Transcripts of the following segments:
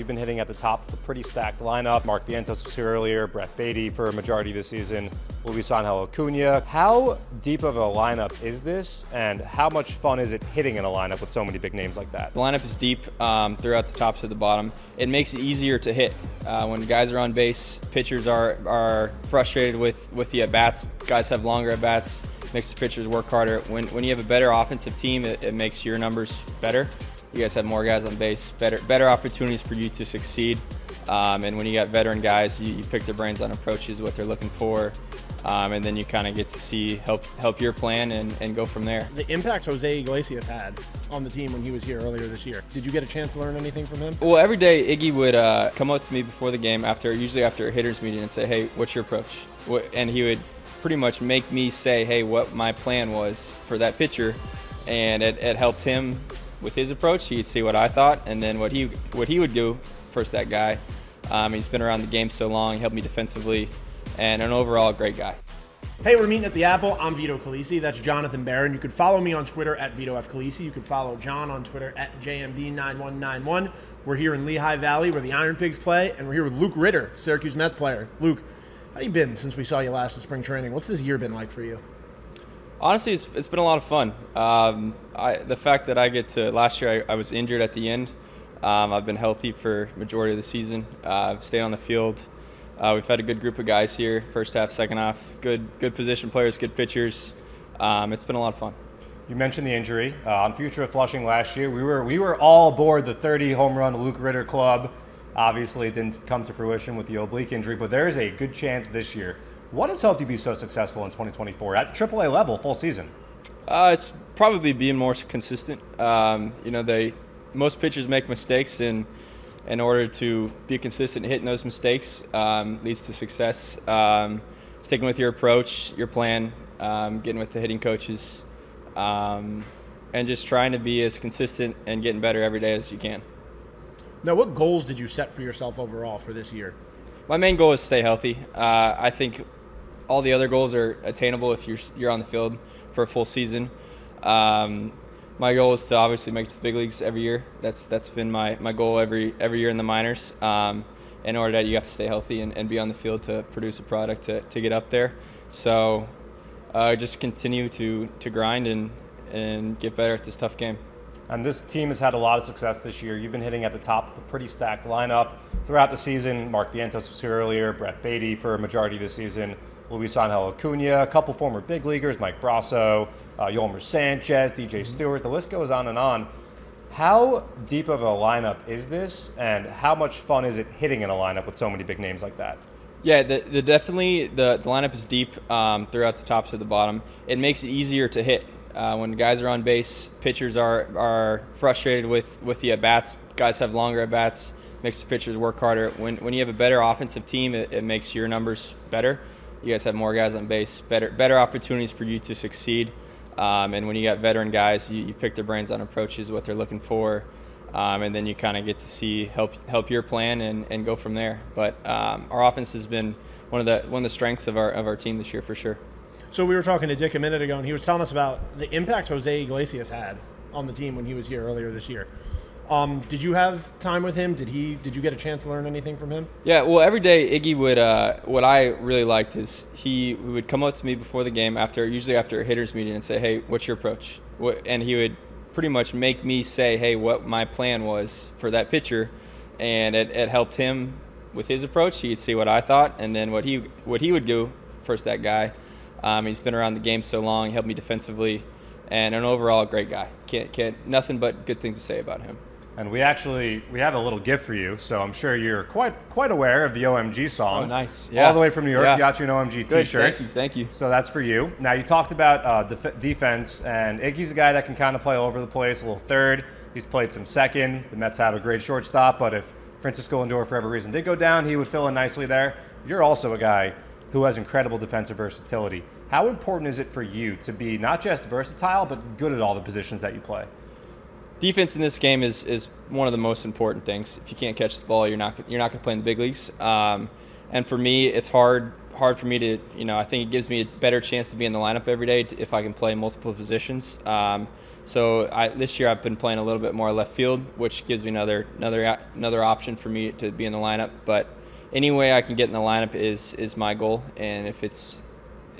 You've been hitting at the top of a pretty stacked lineup. Mark Vientos was here earlier, Brett Beatty for a majority of the season, Luis Angel Acuna. How deep of a lineup is this, and how much fun is it hitting in a lineup with so many big names like that? The lineup is deep throughout the top to the bottom. It makes it easier to hit. When guys are on base, pitchers are frustrated with the at-bats. Guys have longer at-bats, makes the pitchers work harder. When you have a better offensive team, it makes your numbers better. You guys have more guys on base, better opportunities for you to succeed. And when you got veteran guys, you pick their brains on approaches, what they're looking for, and then you kind of get to see help your plan and go from there. The impact Jose Iglesias had on the team when he was here earlier this year. Did you get a chance to learn anything from him? Well, every day Iggy would come up to me before the game, usually after a hitter's meeting, and say, "Hey, what's your approach?" And he would pretty much make me say, "Hey, what my plan was for that pitcher," and it helped him with his approach. He'd see what I thought, and then what he would do first. That guy, he's been around the game so long. He helped me defensively, and an overall great guy. Hey, we're meeting at the Apple. I'm Vito Calisi. That's Jonathan Barron. You can follow me on Twitter at Vito F. Calisi. You can follow John on Twitter at JMD9191. We're here in Lehigh Valley where the Iron Pigs play, and we're here with Luke Ritter, Syracuse Mets player. Luke, how you been since we saw you last in spring training? What's this year been like for you? Honestly, it's been a lot of fun. The fact that I get to, last year I was injured at the end. I've been healthy for majority of the season. I've stayed on the field. We've had a good group of guys here, first half, second half, good position players, good pitchers. It's been a lot of fun. You mentioned the injury. On Future of Flushing last year, we were all aboard the 30 home run Luke Ritter club. Obviously, it didn't come to fruition with the oblique injury, but there is a good chance this year. What has helped you be so successful in 2024 at the AAA level, full season? It's probably being more consistent. Most pitchers make mistakes, and in order to be consistent, hitting those mistakes leads to success. Sticking with your approach, your plan, getting with the hitting coaches, and just trying to be as consistent and getting better every day as you can. Now, what goals did you set for yourself overall for this year? My main goal is to stay healthy. I think all the other goals are attainable if you're on the field for a full season. My goal is to obviously make it to the big leagues every year. That's been my goal every year in the minors. In order that you have to stay healthy and be on the field to produce a product to get up there. So just continue to grind and get better at this tough game. And this team has had a lot of success this year. You've been hitting at the top of a pretty stacked lineup throughout the season. Mark Vientos was here earlier, Brett Beatty for a majority of the season, Luis Angel Acuna, a couple former big leaguers, Mike Brasso, Yolmer Sanchez, DJ Stewart. The list goes on and on. How deep of a lineup is this, and how much fun is it hitting in a lineup with so many big names like that? Yeah, definitely the lineup is deep throughout the top to the bottom. It makes it easier to hit. When guys are on base, pitchers are frustrated with the at-bats. Guys have longer at-bats, makes the pitchers work harder. When you have a better offensive team, it makes your numbers better. You guys have more guys on base, better opportunities for you to succeed. And when you got veteran guys, you pick their brains on approaches, what they're looking for, and then you kind of get to see help your plan and go from there. But our offense has been one of the strengths of our team this year for sure. So we were talking to Dick a minute ago, and he was telling us about the impact Jose Iglesias had on the team when he was here earlier this year. Did you have time with him? Did you get a chance to learn anything from him? Yeah, well, every day Iggy would. What I really liked is he would come up to me before the game, usually after a hitter's meeting, and say, "Hey, what's your approach?" And he would pretty much make me say, "Hey, what my plan was for that pitcher," and it helped him with his approach. He'd see what I thought, and then what he would do first. That guy, he's been around the game so long. He helped me defensively, and an overall great guy. Can't nothing but good things to say about him. And we have a little gift for you, so I'm sure you're quite aware of the OMG song. Oh, nice. Yeah. All the way from New York, Yeah. got you an OMG t-shirt. Good. Thank you. So that's for you. Now, you talked about defense, and Iggy's a guy that can kind of play all over the place, a little third. He's played some second. The Mets have a great shortstop, but if Francisco Lindor, for whatever reason, did go down, he would fill in nicely there. You're also a guy who has incredible defensive versatility. How important is it for you to be not just versatile, but good at all the positions that you play? Defense in this game is one of the most important things. If you can't catch the ball, you're not going to play in the big leagues. And for me, it's hard hard for me to, I think it gives me a better chance to be in the lineup every day if I can play multiple positions. So this year I've been playing a little bit more left field, which gives me another option for me to be in the lineup. But any way I can get in the lineup is my goal. And if it's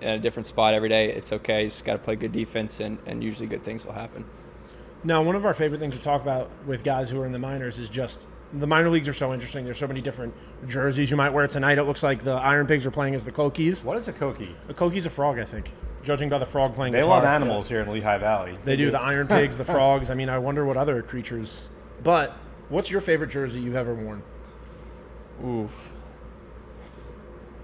in a different spot every day, it's okay. You just got to play good defense, and usually good things will happen. Now, one of our favorite things to talk about with guys who are in the minors is just the minor leagues are so interesting. There's so many different jerseys you might wear. Tonight it looks like the Iron Pigs are playing as the Kokies. What is a Kokie? A Kokie's a frog, I think. Judging by the frog playing They guitar. love animals here in Lehigh Valley. They do. The Iron Pigs, the frogs. I mean, I wonder what other creatures. But what's your favorite jersey you've ever worn? Ooh.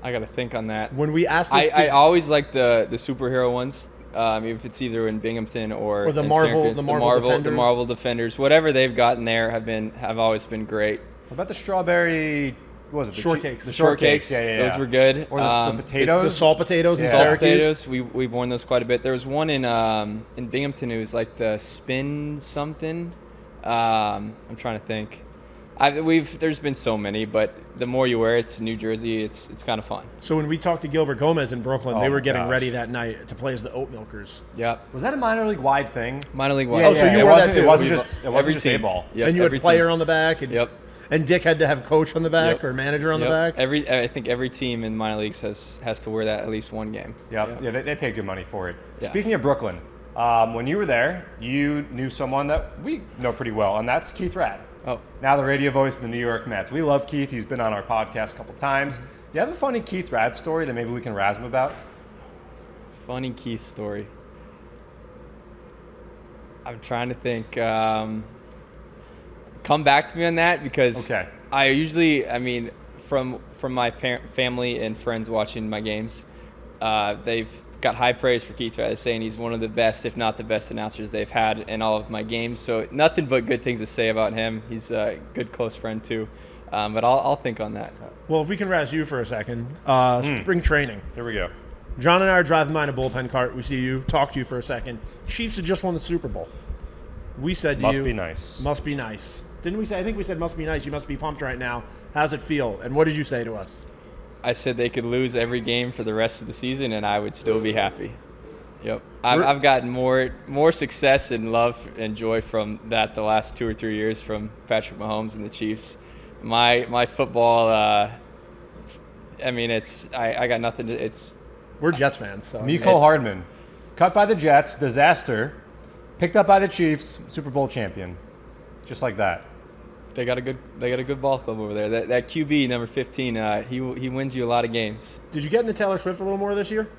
I got to think on that. When we asked this I always like the superhero ones. If it's either in Binghamton or the in Marvel, Syracuse, the Marvel Defenders, whatever they've gotten there have always been great. What about the strawberry? What was it? Shortcakes. The shortcakes. Yeah. Those were good. Or the potatoes. The salt potatoes in Salt Syracuse. potatoes. We've worn those quite a bit. There was one in Binghamton. It was like the spin something. I'm trying to think. There's been so many, but the more you wear it to New Jersey, it's kind of fun. So when we talked to Gilbert Gomez in Brooklyn, they Oh were my getting gosh. ready that night to play as the Oat Milkers. Yep. Was that a minor league wide thing? Minor league Oh, wide. so you it wore wasn't, that too. It wasn't Every just team. A-ball. Yep, And you had every player team. on the back. And, Yep. And Dick had to have coach on the back Yep. or manager on the Yep. back. I think every team in minor leagues has to wear that at least one game. Yeah, they paid good money for it. Yeah. Speaking of Brooklyn, when you were there, you knew someone that we know pretty well, and that's Keith Raad. Oh. Now the radio voice of the New York Mets. We love Keith. He's been on our podcast a couple times. You have a funny Keith Raad story that maybe we can razz him about? Funny Keith story. I'm trying to think. Come back to me on that because Okay. I usually, from my family and friends watching my games, they've got high praise for Keith Raad, saying he's one of the best, if not the best, announcers they've had in all of my games. So nothing but good things to say about him. He's a good close friend too. But I'll think on that. Well, if we can razz you for a second, spring training. Here we go. John and I are driving by in a bullpen cart. We see you, talk to you for a second. Chiefs had just won the Super Bowl. We said to you, Must be nice. Must be nice. Didn't we say? I think we said must be nice. You must be pumped right now. How's it feel? And what did you say to us? I said they could lose every game for the rest of the season, and I would still be happy. Yep, I've gotten more success and love and joy from that the last 2 or 3 years from Patrick Mahomes and the Chiefs. My football, I got nothing to. We're Jets fans. So Mecole Hardman, cut by the Jets, disaster, picked up by the Chiefs, Super Bowl champion, just like that. They got a good ball club over there. That QB number 15, he wins you a lot of games. Did you get into Taylor Swift a little more this year?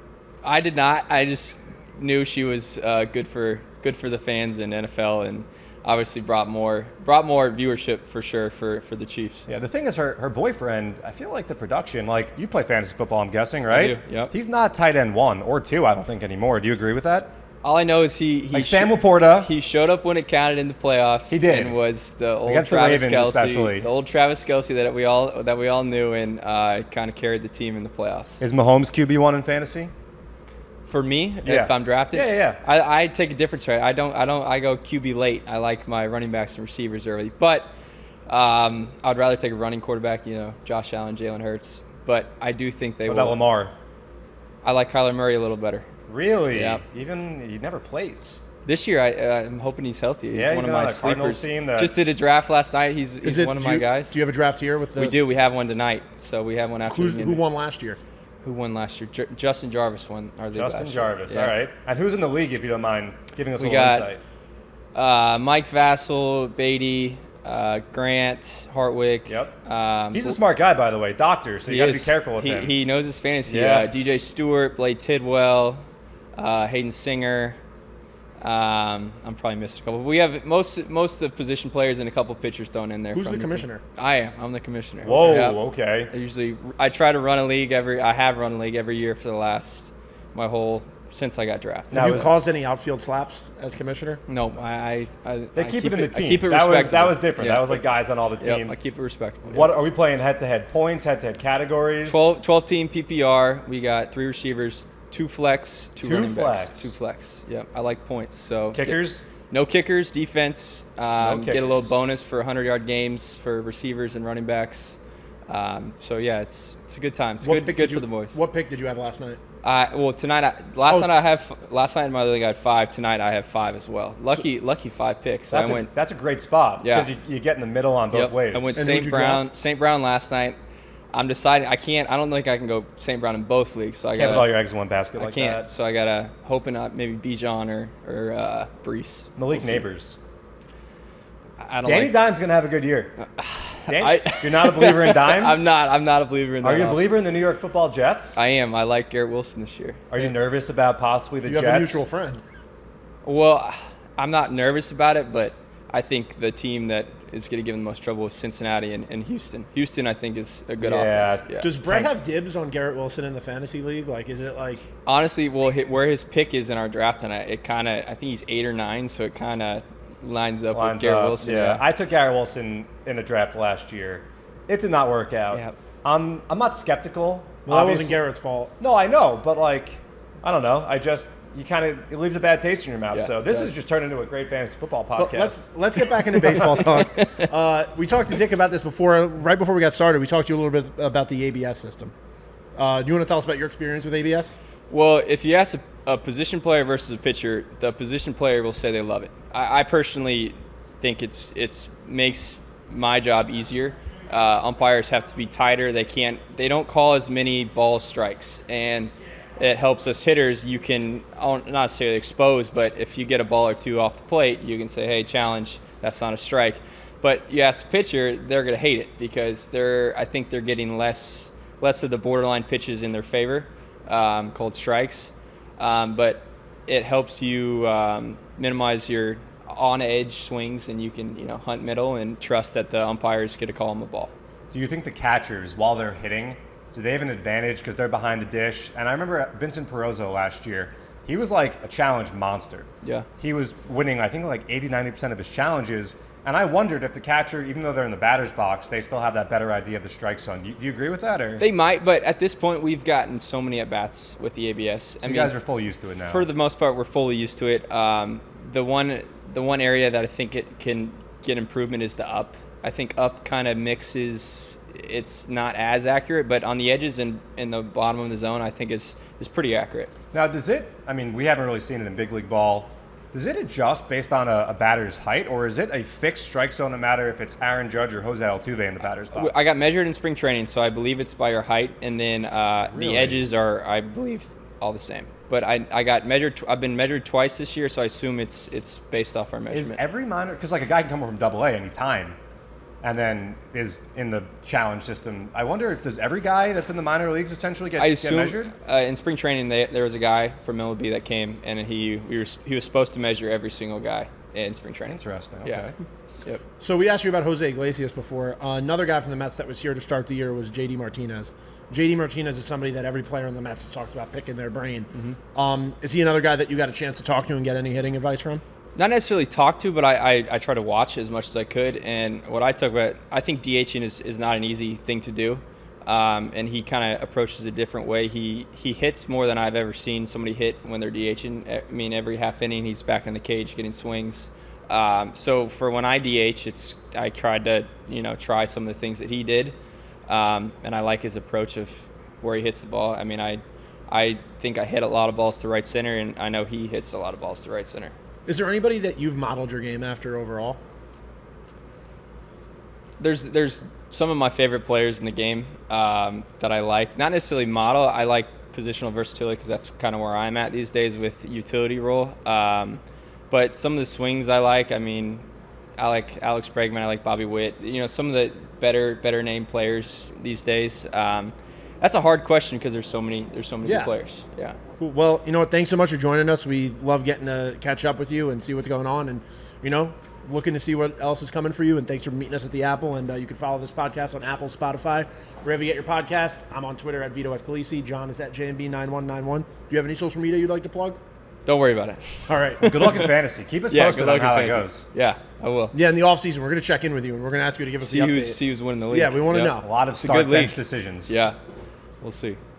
I did not. I just knew she was good for the fans in NFL, and obviously brought more viewership for sure for the Chiefs. Yeah, the thing is, her boyfriend, I feel like the production, like you play fantasy football, I'm guessing, right? I do, yep. He's not tight end 1 or 2, I don't think anymore. Do you agree with that? All I know is he Like Sam Laporta. He showed up when it counted in the playoffs. He did. And was the old Against the Travis Ravens Kelce, especially. the old Travis Kelce that we all knew, and kind of carried the team in the playoffs. Is Mahomes QB1 in fantasy? For me, Yeah. if I'm drafted, Yeah. I take a different strategy. I go QB late. I like my running backs and receivers early, but I'd rather take a running quarterback. Josh Allen, Jalen Hurts. But I do think they What will. about Lamar? I like Kyler Murray a little better. Really? Yeah. Even he never plays. This year, I'm hoping he's healthy. He's Yeah, one you of my got a Cardinals sleepers. team that- Just did a draft last night. He's one of my guys. Do you have a draft here with those? We do. We have one tonight. So we have one after. Who won last year? Who won last year? Justin Jarvis won our league Justin last year. Jarvis, Yeah. all right. And who's in the league, if you don't mind giving us a We little got insight? Mike Vassell, Beatty, Grant, Hartwick. Yep. He's a smart guy, by the way, doctor, so you got to be careful with him. He knows his fantasy. Yeah. DJ Stewart, Blade Tidwell, Hayden Singer. I'm probably missed a couple. But we have most of the position players and a couple pitchers thrown in there. Who's from the team. commissioner? I am. I'm the commissioner. Whoa, Yep. okay. I try to run a league I have run a league every year for the last since I got drafted. Now, Have you caused any outfield slaps as commissioner? No, They keep it in the team. I keep it that respectable. was different. Yeah. That was like guys on all the Yep, teams. I keep it respectable. What are we playing head-to-head points, head-to-head categories? 12 team PPR. We got 3 receivers, 2 flex, 2 Two running backs. flex. 2 flex. Yep, I like points. So Kickers? No kickers. Defense. Get a little kickers. bonus for 100-yard games for receivers and running backs. So yeah, it's a good time. It's What good pick for the boys. What pick did you have last night? Well, tonight, last night in my league I had 5. Tonight I have 5 as well. Lucky 5 picks. So That's a great spot because you get in the middle on both ways. I went And St. who'd you Brown. draft? St. Brown last night. I'm deciding. I don't think I can go St. Brown in both leagues. So I Can't got put all your eggs in one basket I like can't. that. So I gotta hoping maybe Bijan or Brees. Malik We'll see. Neighbors. I don't Danny like. Dimes gonna have a good year. I- You're not a believer in Dimes? I'm not a believer in that. Are you a offense. believer in the New York Football Jets? I am. I like Garrett Wilson this year. Are you nervous about possibly the You Jets? have a mutual friend. Well, I'm not nervous about it, but I think the team that is going to give them the most trouble is Cincinnati and Houston. Houston, I think, is a good Yeah. offense. Yeah. Does Brett have dibs on Garrett Wilson in the fantasy league? Like, is it like Honestly, well, where his pick is in our draft tonight, it kind of, I think he's 8 or 9, so it kind of lines up with Garrett Wilson. Yeah. I took Garrett Wilson in a draft last year. It did not work out. Yeah. I'm not skeptical. well, that wasn't obviously. Garrett's fault. No, I know, but like, I don't know. It leaves a bad taste in your mouth. Yeah, So it this does. has just turned into a great fantasy football But podcast. let's get back into baseball talk. We talked to Dick about this before, right before we got started. We talked to you a little bit about the ABS system. Do you want to tell us about your experience with ABS? Well, if you ask a position player versus a pitcher, the position player will say they love it. I personally think it's makes my job easier. Umpires have to be tighter. They don't call as many ball strikes, and it helps us hitters. You can not necessarily expose, but if you get a ball or two off the plate, you can say, "Hey, challenge. That's not a strike." But you ask the pitcher, they're going to hate it because I think they're getting less of the borderline pitches in their favor, called strikes. But it helps you minimize your on-edge swings, and you can hunt middle and trust that the umpires get to call them a ball. Do you think the catchers, while they're hitting, do they have an advantage because they're behind the dish? And I remember Vincent Perozzo last year. He was like a challenge monster. Yeah. He was winning, I think, like 80-90% of his challenges. And I wondered if the catcher, even though they're in the batter's box, they still have that better idea of the strike zone. Do you agree with that? Or They might, but at this point, we've gotten so many at-bats with the ABS. you guys are full used to it now? For the most part, we're fully used to it. The one area that I think it can get improvement is the up. I think up kind of mixes. It's not as accurate, but on the edges and in the bottom of the zone, I think is pretty accurate. Now, we haven't really seen it in big league ball. Does it adjust based on a batter's height, or is it a fixed strike zone no matter if it's Aaron Judge or Jose Altuve in the batter's box? I got measured in spring training, so I believe it's by your height, and then Really? the edges are, I believe, all the same. But I got measured. I've been measured twice this year, so I assume it's based off our Is measurement. every minor, because like a guy can come over from AA anytime and then is in the challenge system. I wonder, does every guy that's in the minor leagues essentially get measured? In spring training, there was a guy from MLB that came, and he was supposed to measure every single guy in spring training. Interesting. Okay. Yeah. Yep. So we asked you about Jose Iglesias before. Another guy from the Mets that was here to start the year was J.D. Martinez. J.D. Martinez is somebody that every player in the Mets has talked about picking their brain. Mm-hmm. Is he another guy that you got a chance to talk to and get any hitting advice from? Not necessarily talk to, but I try to watch as much as I could. And what I talk about, I think DHing is not an easy thing to do. And he kind of approaches it a different way. He hits more than I've ever seen somebody hit when they're DHing. I mean, every half inning he's back in the cage getting swings. So for when I DH, I tried to try some of the things that he did, and I like his approach of where he hits the ball. I mean, I think I hit a lot of balls to right center, and I know he hits a lot of balls to right center. Is there anybody that you've modeled your game after overall? There's some of my favorite players in the game that I like. Not necessarily model. I like positional versatility because that's kind of where I'm at these days with utility role. But some of the swings I like. I mean, I like Alex Bregman. I like Bobby Witt. Some of the better named players these days. That's a hard question because there's so many good players. Yeah. Cool. Well, thanks so much for joining us. We love getting to catch up with you and see what's going on, and looking to see what else is coming for you. And thanks for meeting us at the Apple. And you can follow this podcast on Apple, Spotify, wherever you get your podcast. I'm on Twitter at Vito F. Khaleesi. John is at JMB9191. Do you have any social media you'd like to plug? Don't worry about it. All right. Good luck in fantasy. Keep us posted on how it goes. Yeah, I will. Yeah, in the offseason, we're going to check in with you, and we're going to ask you to give us the update. See who's winning the league. Yeah, we want to Yep. know. A lot of a start good league. bench decisions. Yeah, we'll see.